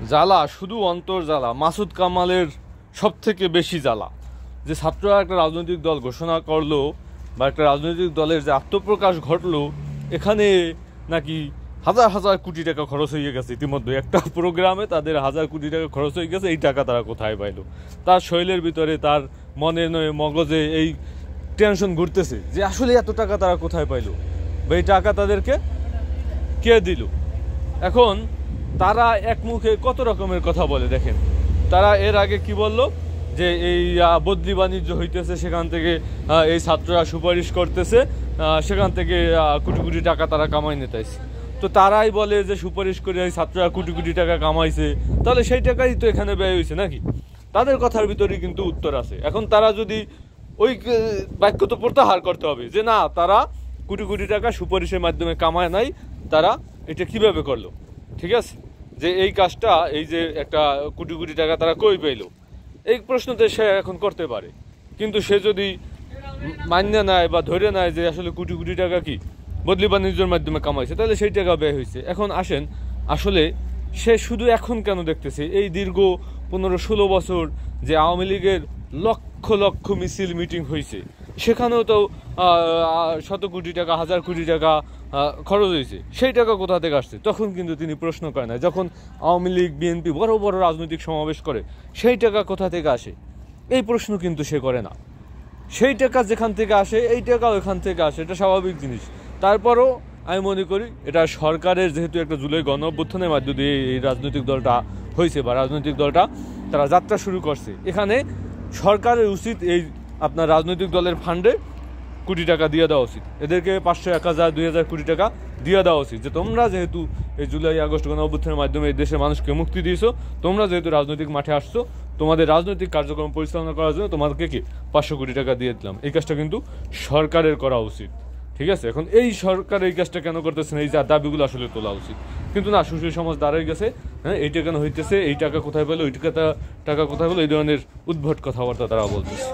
জ্বালা শুধু অন্তর জ্বালা। মাসুদ কামালের সব থেকে বেশি জ্বালা যে ছাত্ররা একটা রাজনৈতিক দল ঘোষণা করলো বা একটা রাজনৈতিক দলের যে আত্মপ্রকাশ ঘটলো, এখানে নাকি হাজার হাজার কোটি টাকা খরচ হয়ে গেছে। ইতিমধ্যে একটা প্রোগ্রামে তাদের হাজার কোটি টাকা খরচ হয়ে গেছে। এই টাকা তারা কোথায় পাইলো? তার শরীরের ভিতরে, তার মনে নয় মগজে এই টেনশন ঘুরতেছে যে আসলে এত টাকা তারা কোথায় পাইলো বা এই টাকা তাদেরকে কে দিল। এখন তারা এক মুখে কত রকমের কথা বলে দেখেন। তারা এর আগে কি বলল যে এই বদলি বাণিজ্য হইতেছে, সেখান থেকে এই ছাত্ররা সুপারিশ করতেছে, সেখান থেকে কোটি কোটি টাকা তারা কামাই নিতেছে। তো তারাই বলে যে সুপারিশ করে এই ছাত্ররা কোটি কোটি টাকা কামাইছে, তাহলে সেই টাকাই তো এখানে ব্যয় হয়েছে নাকি? তাদের কথার ভিতরে কিন্তু উত্তর আছে। এখন তারা যদি ওই বাক্য তো প্রত্যাহার করতে হবে যে না, তারা কোটি কোটি টাকা সুপারিশের মাধ্যমে কামায় নাই, তারা এটা কিভাবে করলো, ঠিক আছে? যে এই কাজটা, এই যে একটা কোটি কোটি টাকা তারা কই পেইল, এই প্রশ্নতে সে এখন করতে পারে। কিন্তু সে যদি মান্য নেয় বা ধরে নেয় যে আসলে কোটি কোটি টাকা কি বদলি বাণিজ্যের মাধ্যমে কামাইছে, তাহলে সেই টাকা ব্যয় হয়েছে। এখন আসেন, আসলে সে শুধু এখন কেন দেখতেছে? এই দীর্ঘ 15-16 বছর যে আওয়ামী লীগের লক্ষ লক্ষ মিছিল মিটিং হয়েছে, সেখানেও তো শত কোটি টাকা, হাজার কোটি টাকা খরচ হয়েছে। সেই টাকা কোথা থেকে আসছে? তখন কিন্তু তিনি প্রশ্ন করে না। যখন আওয়ামী লীগ, বিএনপি বড় বড় রাজনৈতিক সমাবেশ করে, সেই টাকা কোথা থেকে আসে, এই প্রশ্ন কিন্তু সে করে না। সেই টাকা যেখান থেকে আসে, এই টাকাও এখান থেকে আসে, এটা স্বাভাবিক জিনিস। তারপরও আমি মনে করি এটা সরকারের, যেহেতু একটা জুলাই গণ অভ্যুত্থানের মাধ্যমে দিয়ে এই রাজনৈতিক দলটা হয়েছে বা রাজনৈতিক দলটা তারা যাত্রা শুরু করছে, এখানে সরকারের উচিত এই আপনার রাজনৈতিক দলের ফান্ডে কোটি টাকা দিয়ে দেওয়া উচিত। এদেরকে 500, 1000, 2000 কোটি টাকা দিয়ে দেওয়া উচিত যে তোমরা যেহেতু এই জুলাই আগস্ট গণ অভ্যুত্থানের মাধ্যমে এই দেশের মানুষকে মুক্তি দিয়েছো, তোমরা যেহেতু রাজনৈতিক মাঠে আসছো, তোমাদের রাজনৈতিক কার্যক্রম পরিচালনা করার জন্য তোমাদেরকে কি 500 কোটি টাকা দিয়ে দিলাম। এই কাজটা কিন্তু সরকারের করা উচিত, ঠিক আছে? এখন এই সরকার এই কাজটা কেন করতেছে না? এই দাবিগুলো আসলে তোলা উচিত, কিন্তু না, সুশীল সমাজ দাঁড়াই গেছে। হ্যাঁ, এইটা কেন হইতেছে, এই টাকা কোথায় পেলো, ওই টাকা কোথায় পেলো, এই ধরনের উদ্ভট কথাবার্তা তারা বলতেছে।